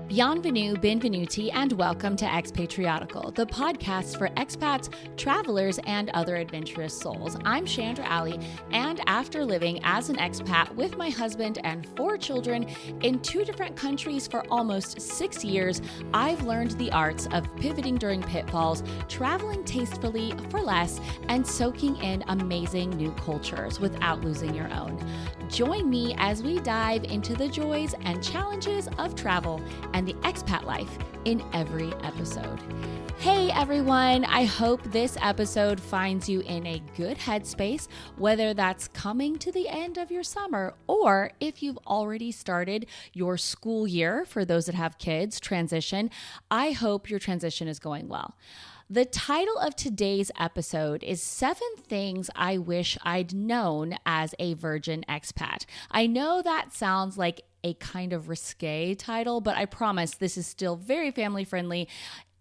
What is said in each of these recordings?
Bienvenue, benvenuti, and welcome to Expatriotical, the podcast for expats, travelers, and other adventurous souls. I'm Chandra Alley, and after living as an expat with my husband and 4 children in 2 different countries for almost 6 years, I've learned the arts of pivoting during pitfalls, traveling tastefully for less, and soaking in amazing new cultures without losing your own. Join me as we dive into the joys and challenges of travel and the expat life in every episode. Hey everyone, I hope this episode finds you in a good headspace, whether that's coming to the end of your summer or if you've already started your school year, for those that have kids, transition. I hope your transition is going well. The title of today's episode is 7 Things I Wish I'd Known as a Virgin Expat. I know that sounds like a kind of risque title, but I promise this is still very family friendly.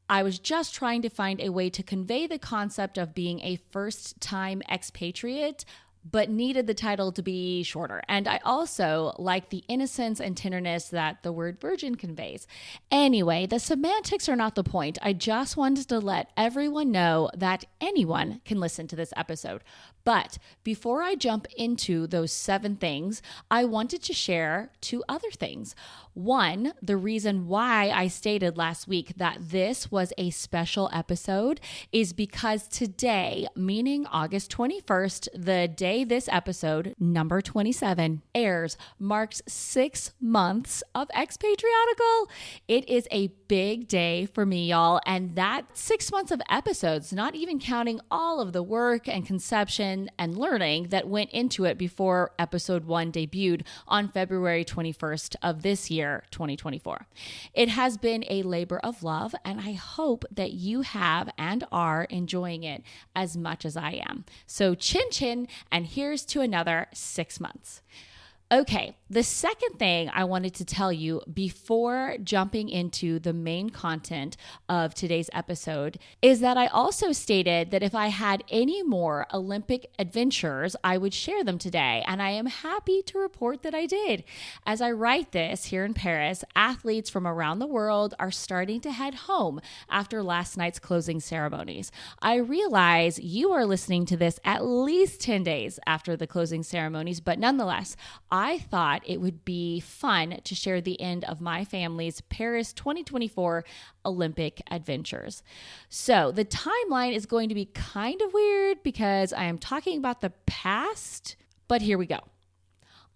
I was just trying to find a way to convey the concept of being a first-time expatriate, but needed the title to be shorter. And I also like the innocence and tenderness that the word virgin conveys. Anyway, the semantics are not the point. I just wanted to let everyone know that anyone can listen to this episode. But before I jump into those 7 things, I wanted to share 2 other things. One, the reason why I stated last week that this was a special episode is because today, meaning August 21st, the day this episode, number 27, airs, marks 6 months of Expatriotical. It is a big day for me, y'all, and that 6 months of episodes, not even counting all of the work and conception and learning that went into it before episode 1 debuted on February 21st of this year, 2024. It has been a labor of love, and I hope that you have and are enjoying it as much as I am. So chin chin, and here's to another 6 months. Okay, the second thing I wanted to tell you before jumping into the main content of today's episode is that I also stated that if I had any more Olympic adventures, I would share them today, and I am happy to report that I did. As I write this here in Paris, athletes from around the world are starting to head home after last night's closing ceremonies. I realize you are listening to this at least 10 days after the closing ceremonies, but nonetheless, I thought it would be fun to share the end of my family's Paris 2024 Olympic adventures. So the timeline is going to be kind of weird because I am talking about the past, but here we go.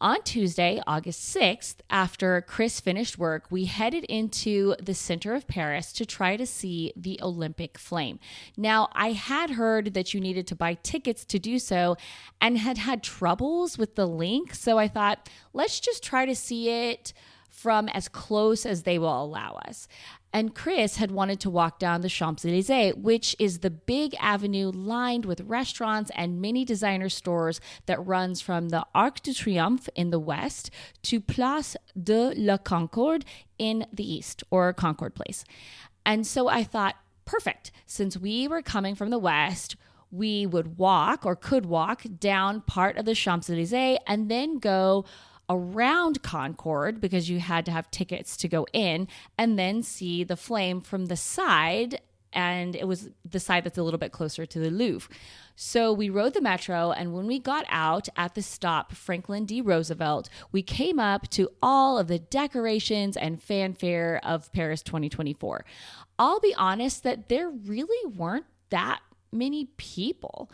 On Tuesday, August 6th, after Chris finished work, we headed into the center of Paris to try to see the Olympic flame. Now, I had heard that you needed to buy tickets to do so and had had troubles with the link, so I thought, let's just try to see it from as close as they will allow us. And Chris had wanted to walk down the Champs-Élysées, which is the big avenue lined with restaurants and many designer stores that runs from the Arc de Triomphe in the west to Place de la Concorde in the east, or Concorde Place. And so I thought, perfect, since we were coming from the west, we would walk or could walk down part of the Champs-Élysées and then go around Concorde because you had to have tickets to go in and then see the flame from the side, and it was the side that's a little bit closer to the Louvre. So we rode the metro, and when we got out at the stop Franklin D. Roosevelt, we came up to all of the decorations and fanfare of Paris 2024. I'll be honest that there really weren't that many people.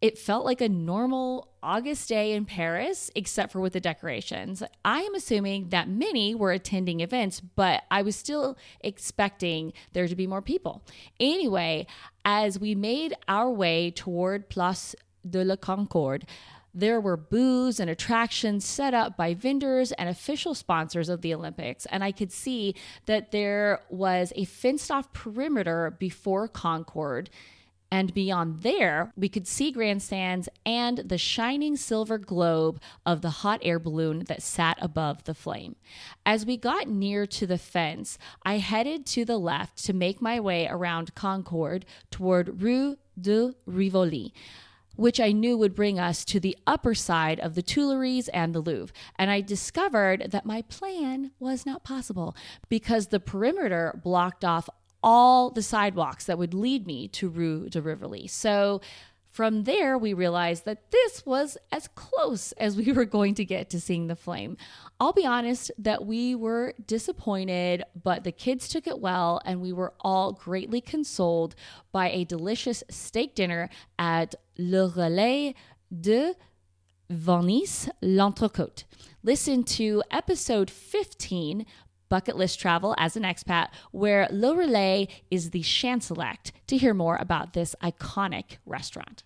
It felt like a normal August day in Paris, except for with the decorations. I am assuming that many were attending events, but I was still expecting there to be more people. Anyway, as we made our way toward Place de la Concorde, there were booths and attractions set up by vendors and official sponsors of the Olympics, and I could see that there was a fenced-off perimeter before Concorde. And beyond there, we could see grandstands and the shining silver globe of the hot air balloon that sat above the flame. As we got near to the fence, I headed to the left to make my way around Concorde toward Rue de Rivoli. which I knew would bring us to the upper side of the Tuileries and the Louvre. And I discovered that my plan was not possible because the perimeter blocked off all the sidewalks that would lead me to Rue de Rivoli. So from there, we realized that this was as close as we were going to get to seeing the flame. I'll be honest that we were disappointed, but the kids took it well, and we were all greatly consoled by a delicious steak dinner at Le Relais de Venise l'Entrecôte. Listen to episode 15, Bucket List Travel as an Expat, where Le Relais is the Chanselect, to hear more about this iconic restaurant.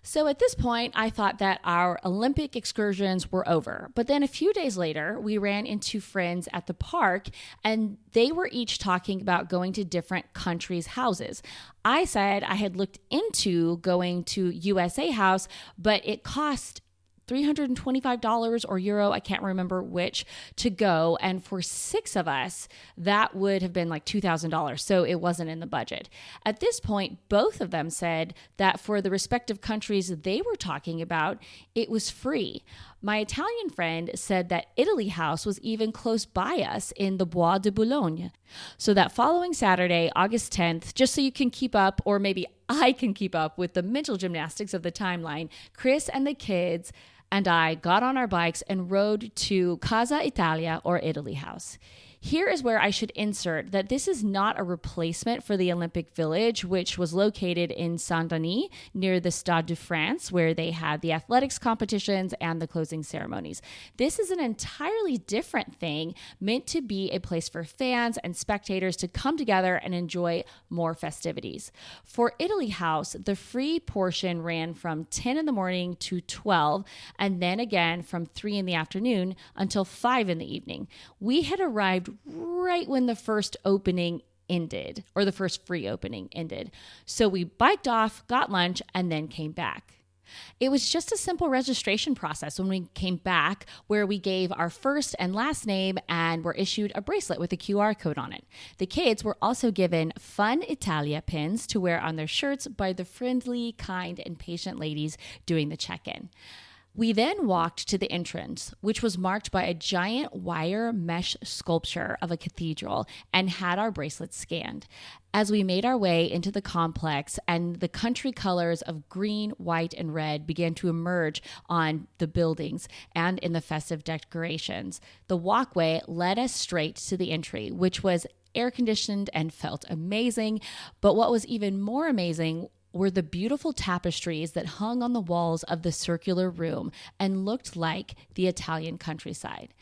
So at this point, I thought that our Olympic excursions were over. But then a few days later, we ran into friends at the park, and they were each talking about going to different countries' houses. I said I had looked into going to USA House, but it cost $325 or euro, I can't remember which, to go. And for 6 of us, that would have been like $2,000. So it wasn't in the budget. At this point, both of them said that for the respective countries they were talking about, it was free. My Italian friend said that Italy House was even close by us in the Bois de Boulogne. So that following Saturday, August 10th, just so you can keep up, or maybe I can keep up with the mental gymnastics of the timeline, Chris and the kids and I got on our bikes and rode to Casa Italia, or Italy House. Here is where I should insert that this is not a replacement for the Olympic Village, which was located in Saint-Denis near the Stade de France, where they had the athletics competitions and the closing ceremonies. This is an entirely different thing, meant to be a place for fans and spectators to come together and enjoy more festivities. For Italy House, the free portion ran from 10 in the morning to 12, and then again from 3 in the afternoon until 5 in the evening. We had arrived right when the first opening ended, or the first free opening ended. So we biked off, got lunch, and then came back. It was just a simple registration process when we came back, where we gave our first and last name and were issued a bracelet with a QR code on it. The kids were also given Fun Italia pins to wear on their shirts by the friendly, kind, and patient ladies doing the check-in. We then walked to the entrance, which was marked by a giant wire mesh sculpture of a cathedral, and had our bracelets scanned. As we made our way into the complex and the country colors of green, white, and red began to emerge on the buildings and in the festive decorations, the walkway led us straight to the entry, which was air-conditioned and felt amazing. But what was even more amazing were the beautiful tapestries that hung on the walls of the circular room and looked like the Italian countryside.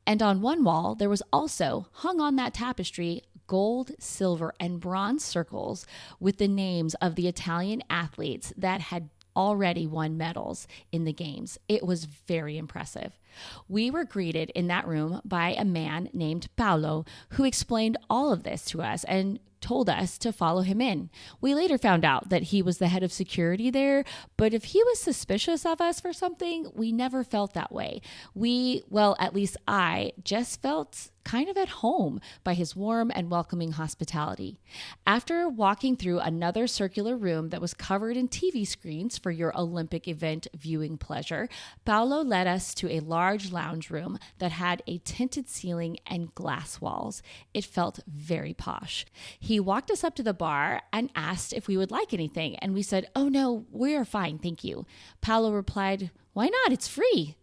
And on one wall, there was also, hung on that tapestry, gold, silver, and bronze circles with the names of the Italian athletes that had already won medals in the games. It was very impressive. We were greeted in that room by a man named Paolo, who explained all of this to us and told us to follow him in. We later found out that he was the head of security there, but if he was suspicious of us for something, we never felt that way. At least I just felt kind of at home by his warm and welcoming hospitality. After walking through another circular room that was covered in TV screens for your Olympic event viewing pleasure, Paolo led us to a large lounge room that had a tinted ceiling and glass walls. It felt very posh. He walked us up to the bar and asked if we would like anything, and we said, "Oh no, we are fine, thank you." Paolo replied, "Why not? It's free."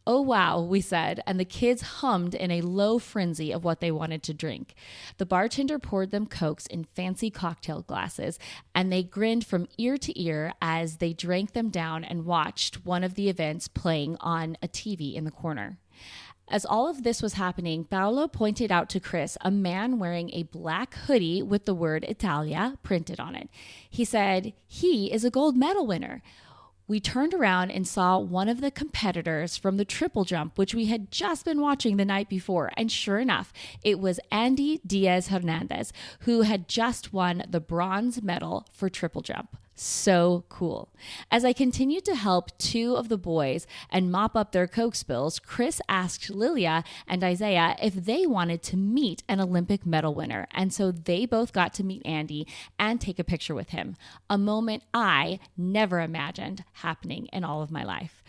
"Oh, wow," we said, and the kids hummed in a low frenzy of what they wanted to drink. The bartender poured them Cokes in fancy cocktail glasses, and they grinned from ear to ear as they drank them down and watched one of the events playing on a TV in the corner. As all of this was happening, Paolo pointed out to Chris a man wearing a black hoodie with the word Italia printed on it. He said, "He is a gold medal winner." We turned around and saw one of the competitors from the triple jump, which we had just been watching the night before. And sure enough, it was Andy Diaz Hernandez, who had just won the bronze medal for triple jump. So cool. As I continued to help two of the boys and mop up their Coke spills, Chris asked Lilia and Isaiah if they wanted to meet an Olympic medal winner. And so they both got to meet Andy and take a picture with him, a moment I never imagined happening in all of my life.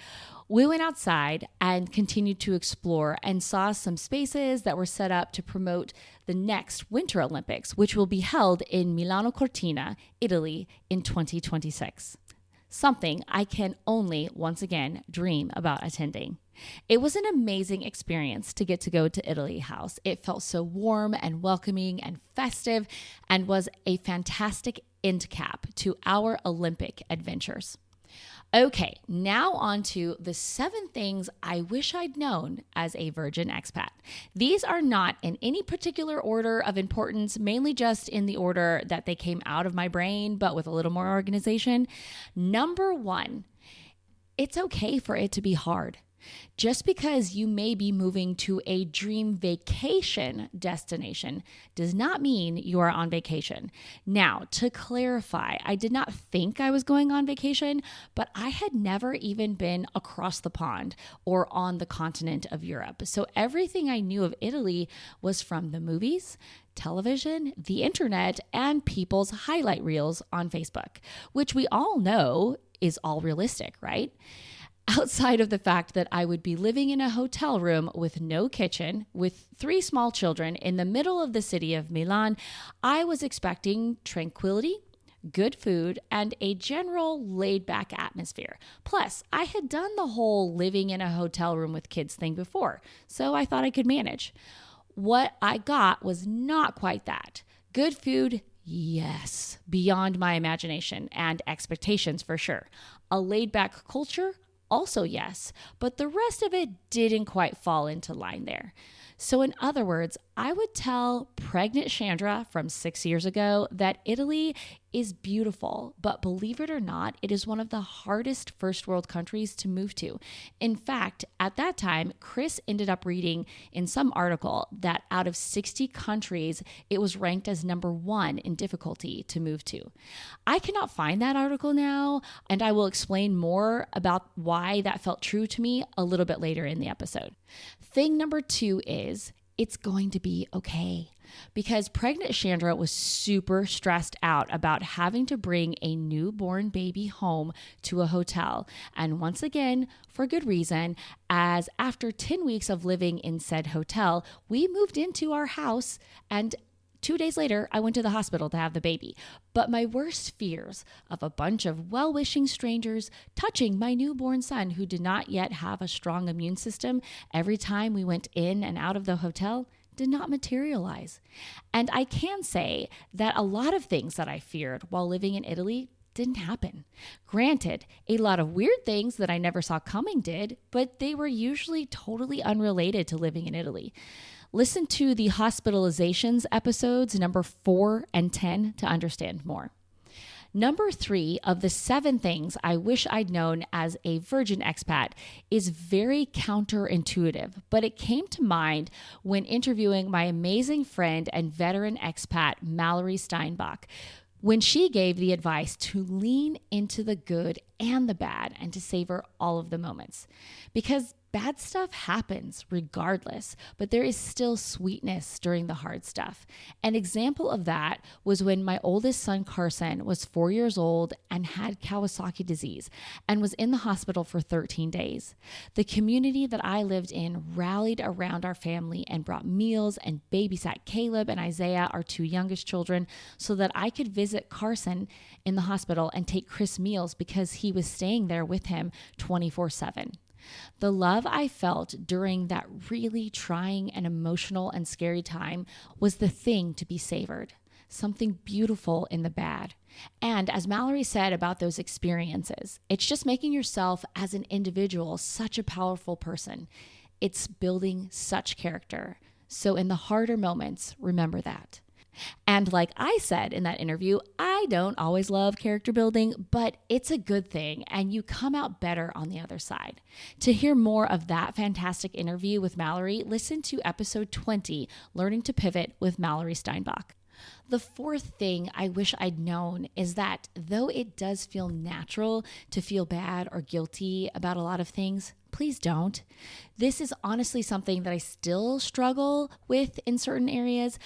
We went outside and continued to explore and saw some spaces that were set up to promote the next Winter Olympics, which will be held in Milano Cortina, Italy in 2026. Something I can only, once again, dream about attending. It was an amazing experience to get to go to Italy House. It felt so warm and welcoming and festive and was a fantastic end cap to our Olympic adventures. Okay, now on to the 7 things I wish I'd known as a virgin expat. These are not in any particular order of importance, mainly just in the order that they came out of my brain, but with a little more organization. Number 1, it's okay for it to be hard. Just because you may be moving to a dream vacation destination does not mean you are on vacation. Now, to clarify, I did not think I was going on vacation, but I had never even been across the pond or on the continent of Europe. So everything I knew of Italy was from the movies, television, the internet, and people's highlight reels on Facebook, which we all know is all realistic, right? Outside of the fact that I would be living in a hotel room with no kitchen, with 3 small children in the middle of the city of Milan, I was expecting tranquility, good food, and a general laid-back atmosphere. Plus, I had done the whole living in a hotel room with kids thing before, so I thought I could manage. What I got was not quite that. Good food, yes, beyond my imagination and expectations for sure. A laid-back culture, also yes, but the rest of it didn't quite fall into line there. So in other words, I would tell pregnant Chandra from 6 years ago that Italy is beautiful, but believe it or not, it is one of the hardest first world countries to move to. In fact, at that time, Chris ended up reading in some article that out of 60 countries, it was ranked as number 1 in difficulty to move to. I cannot find that article now, and I will explain more about why that felt true to me a little bit later in the episode. Thing number 2 is it's going to be okay. Because pregnant Chandra was super stressed out about having to bring a newborn baby home to a hotel. And once again, for good reason, as after 10 weeks of living in said hotel, we moved into our house, and 2 days later, I went to the hospital to have the baby. But my worst fears of a bunch of well-wishing strangers touching my newborn son who did not yet have a strong immune system every time we went in and out of the hotel did not materialize. And I can say that a lot of things that I feared while living in Italy didn't happen. Granted, a lot of weird things that I never saw coming did, but they were usually totally unrelated to living in Italy. Listen to the hospitalizations episodes number 4 and 10 to understand more. Number 3 of the 7 things I wish I'd known as a virgin expat is very counterintuitive, but it came to mind when interviewing my amazing friend and veteran expat, Mallory Steinbach, when she gave the advice to lean into the good and the bad and to savor all of the moments. Because bad stuff happens regardless, but there is still sweetness during the hard stuff. An example of that was when my oldest son, Carson, was 4 years old and had Kawasaki disease and was in the hospital for 13 days. The community that I lived in rallied around our family and brought meals and babysat Caleb and Isaiah, our 2 youngest children, so that I could visit Carson in the hospital and take Chris meals because he was staying there with him 24/7. The love I felt during that really trying and emotional and scary time was the thing to be savored, something beautiful in the bad. And as Mallory said about those experiences, it's just making yourself as an individual such a powerful person. It's building such character. So in the harder moments, remember that. And like I said in that interview, I don't always love character building, but it's a good thing and you come out better on the other side. To hear more of that fantastic interview with Mallory, listen to episode 20, Learning to Pivot with Mallory Steinbach. The fourth thing I wish I'd known is that though it does feel natural to feel bad or guilty about a lot of things, please don't. This is honestly something that I still struggle with in certain areas.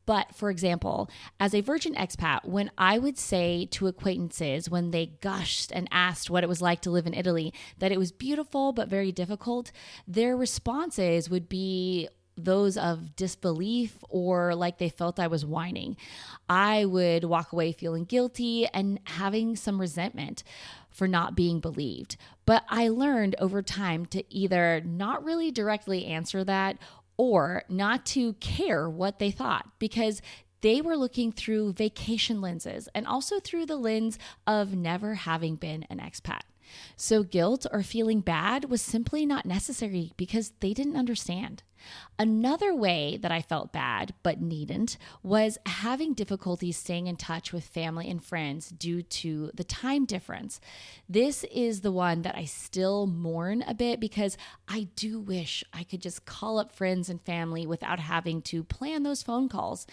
But for example, as a virgin expat, when I would say to acquaintances when they gushed and asked what it was like to live in Italy, that it was beautiful but very difficult, their responses would be those of disbelief or like they felt I was whining. I would walk away feeling guilty and having some resentment for not being believed. But I learned over time to either not really directly answer that or not to care what they thought, because they were looking through vacation lenses and also through the lens of never having been an expat. So guilt or feeling bad was simply not necessary because they didn't understand. Another way that I felt bad but needn't was having difficulty staying in touch with family and friends due to the time difference. This is the one that I still mourn a bit because I do wish I could just call up friends and family without having to plan those phone calls.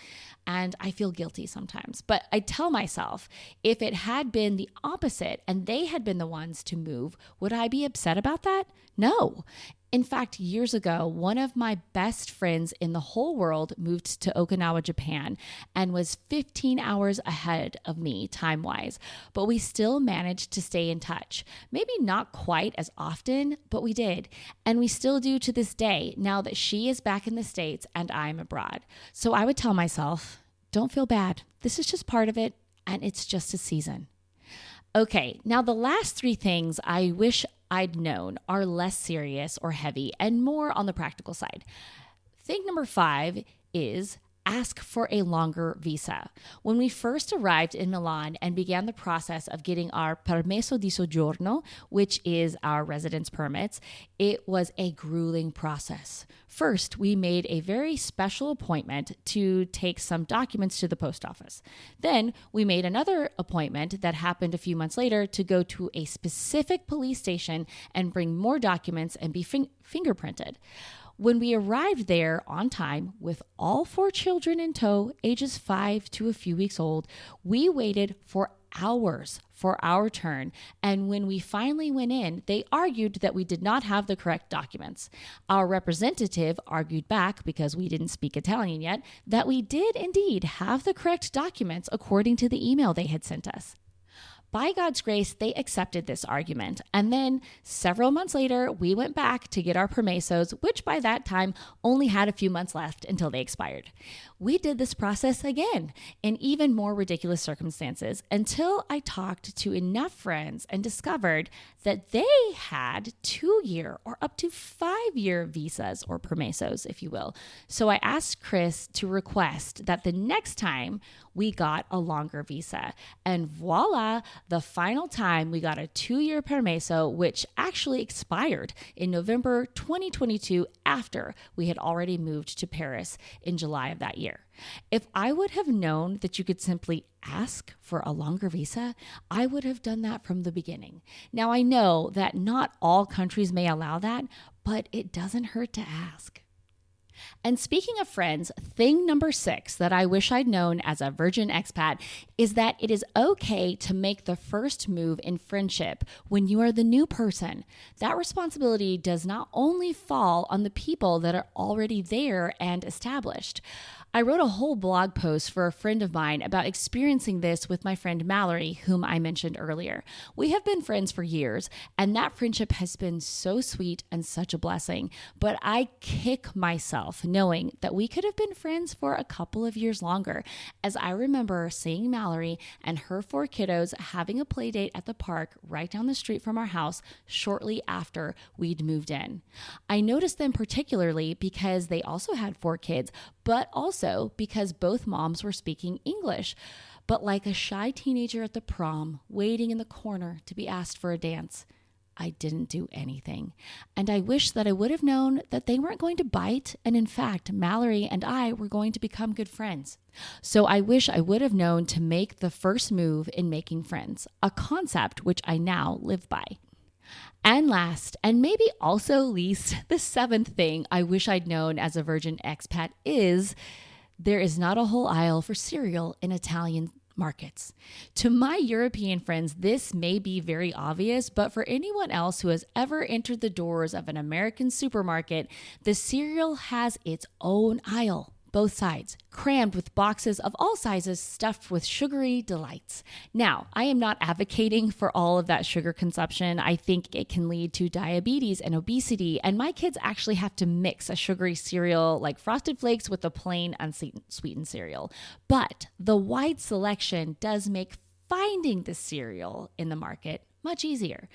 And I feel guilty sometimes. But I tell myself, if it had been the opposite and they had been the ones to move, would I be upset about that? No. In fact, years ago, one of my best friends in the whole world moved to Okinawa, Japan, and was 15 hours ahead of me time-wise, but we still managed to stay in touch. Maybe not quite as often, but we did, and we still do to this day now that she is back in the States and I'm abroad. So I would tell myself, don't feel bad. This is just part of it, and it's just a season. Okay, now the last three things I wish I'd known are less serious or heavy and more on the practical side. Thing number 5 is ask for a longer visa. When we first arrived in Milan and began the process of getting our permesso di soggiorno, which is our residence permits, it was a grueling process. First, we made a very special appointment to take some documents to the post office. Then we made another appointment that happened a few months later to go to a specific police station and bring more documents and be fingerprinted. When we arrived there on time with all 4 children in tow, ages 5 to a few weeks old, we waited for hours for our turn. And when we finally went in, they argued that we did not have the correct documents. Our representative argued back, because we didn't speak Italian yet, that we did indeed have the correct documents according to the email they had sent us. By God's grace, they accepted this argument. And then several months later, we went back to get our permesos, which by that time only had a few months left until they expired. We did this process again in even more ridiculous circumstances until I talked to enough friends and discovered that they had 2-year or up to 5-year visas or permesos, if you will. So I asked Chris to request that the next time we got a longer visa. And voila, the final time we got a 2-year permesso, which actually expired in November 2022 after we had already moved to Paris in July of that year. If I would have known that you could simply ask for a longer visa, I would have done that from the beginning. Now, I know that not all countries may allow that, but it doesn't hurt to ask. And speaking of friends, thing number 6 that I wish I'd known as a virgin expat is that it is okay to make the first move in friendship when you are the new person. That responsibility does not only fall on the people that are already there and established. I wrote a whole blog post for a friend of mine about experiencing this with my friend Mallory, whom I mentioned earlier. We have been friends for years, and that friendship has been so sweet and such a blessing. But I kick myself knowing that we could have been friends for a couple of years longer, as I remember seeing Mallory and her 4 kiddos having a play date at the park right down the street from our house shortly after we'd moved in. I noticed them particularly because they also had 4 kids, but also because both moms were speaking English. But like a shy teenager at the prom, waiting in the corner to be asked for a dance, I didn't do anything. And I wish that I would have known that they weren't going to bite, and in fact, Mallory and I were going to become good friends. So I wish I would have known to make the first move in making friends, a concept which I now live by. And last, and maybe also least, the 7th thing I wish I'd known as a virgin expat is There is not a whole aisle for cereal in Italian markets. To my European friends, this may be very obvious, but for anyone else who has ever entered the doors of an American supermarket, the cereal has its own aisle. Both sides, crammed with boxes of all sizes stuffed with sugary delights. Now, I am not advocating for all of that sugar consumption. I think it can lead to diabetes and obesity, and my kids actually have to mix a sugary cereal like Frosted Flakes with a plain unsweetened cereal. But the wide selection does make finding the cereal in the market much easier.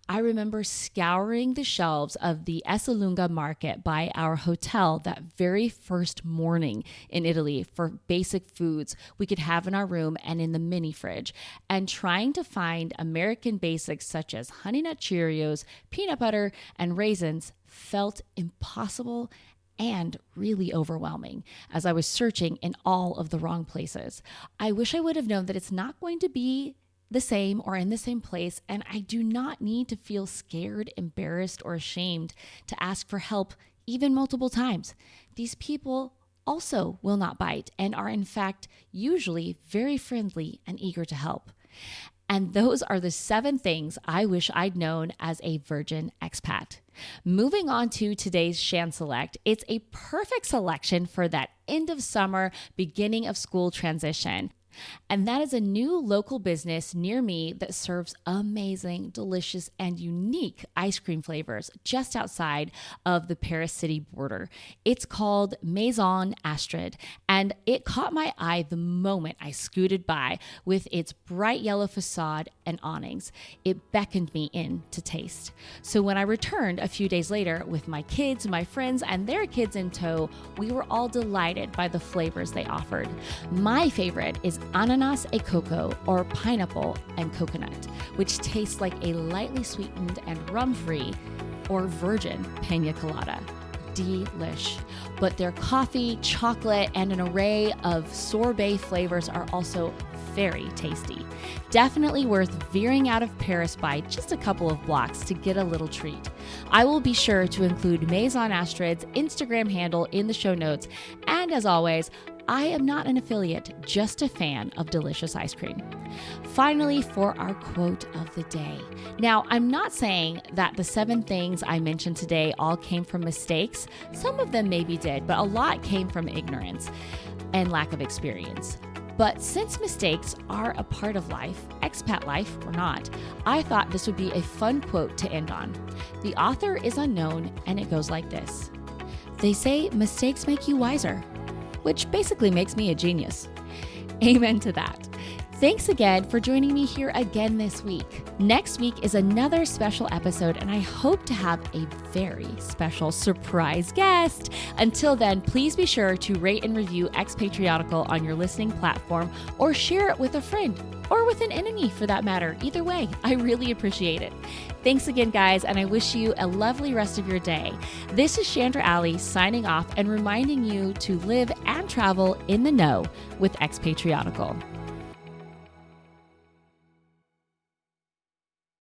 I remember scouring the shelves of the Esselunga market by our hotel that very first morning in Italy for basic foods we could have in our room and in the mini fridge, and trying to find American basics such as Honey Nut Cheerios, peanut butter, and raisins felt impossible and really overwhelming as I was searching in all of the wrong places. I wish I would have known that it's not going to be the same or in the same place, and I do not need to feel scared, embarrassed, or ashamed to ask for help even multiple times. These people also will not bite and are in fact usually very friendly and eager to help. And those are the 7 things I wish I'd known as a virgin expat. Moving on to today's Shan Select, it's a perfect selection for that end of summer, beginning of school transition. And that is a new local business near me that serves amazing, delicious, and unique ice cream flavors just outside of the Paris city border. It's called Maison Astrid, and it caught my eye the moment I scooted by with its bright yellow facade and awnings. It beckoned me in to taste. So when I returned a few days later with my kids, my friends, and their kids in tow, we were all delighted by the flavors they offered. My favorite is ananas et coco, or pineapple and coconut, which tastes like a lightly sweetened and rum-free or virgin pina colada. Delish. But their coffee, chocolate, and an array of sorbet flavors are also very tasty. Definitely worth veering out of Paris by just a couple of blocks to get a little treat. I will be sure to include Maison Astrid's Instagram handle in the show notes, and as always, I am not an affiliate, just a fan of delicious ice cream. Finally, for our quote of the day. Now, I'm not saying that the 7 things I mentioned today all came from mistakes. Some of them maybe did, but a lot came from ignorance and lack of experience. But since mistakes are a part of life, expat life or not, I thought this would be a fun quote to end on. The author is unknown, and it goes like this. They say mistakes make you wiser, which basically makes me a genius. Amen to that. Thanks again for joining me here again this week. Next week is another special episode, and I hope to have a very special surprise guest. Until then, please be sure to rate and review Expatriotical on your listening platform, or share it with a friend or with an enemy for that matter. Either way, I really appreciate it. Thanks again, guys, and I wish you a lovely rest of your day. This is Chandra Alley signing off and reminding you to live and travel in the know with Expatriotical.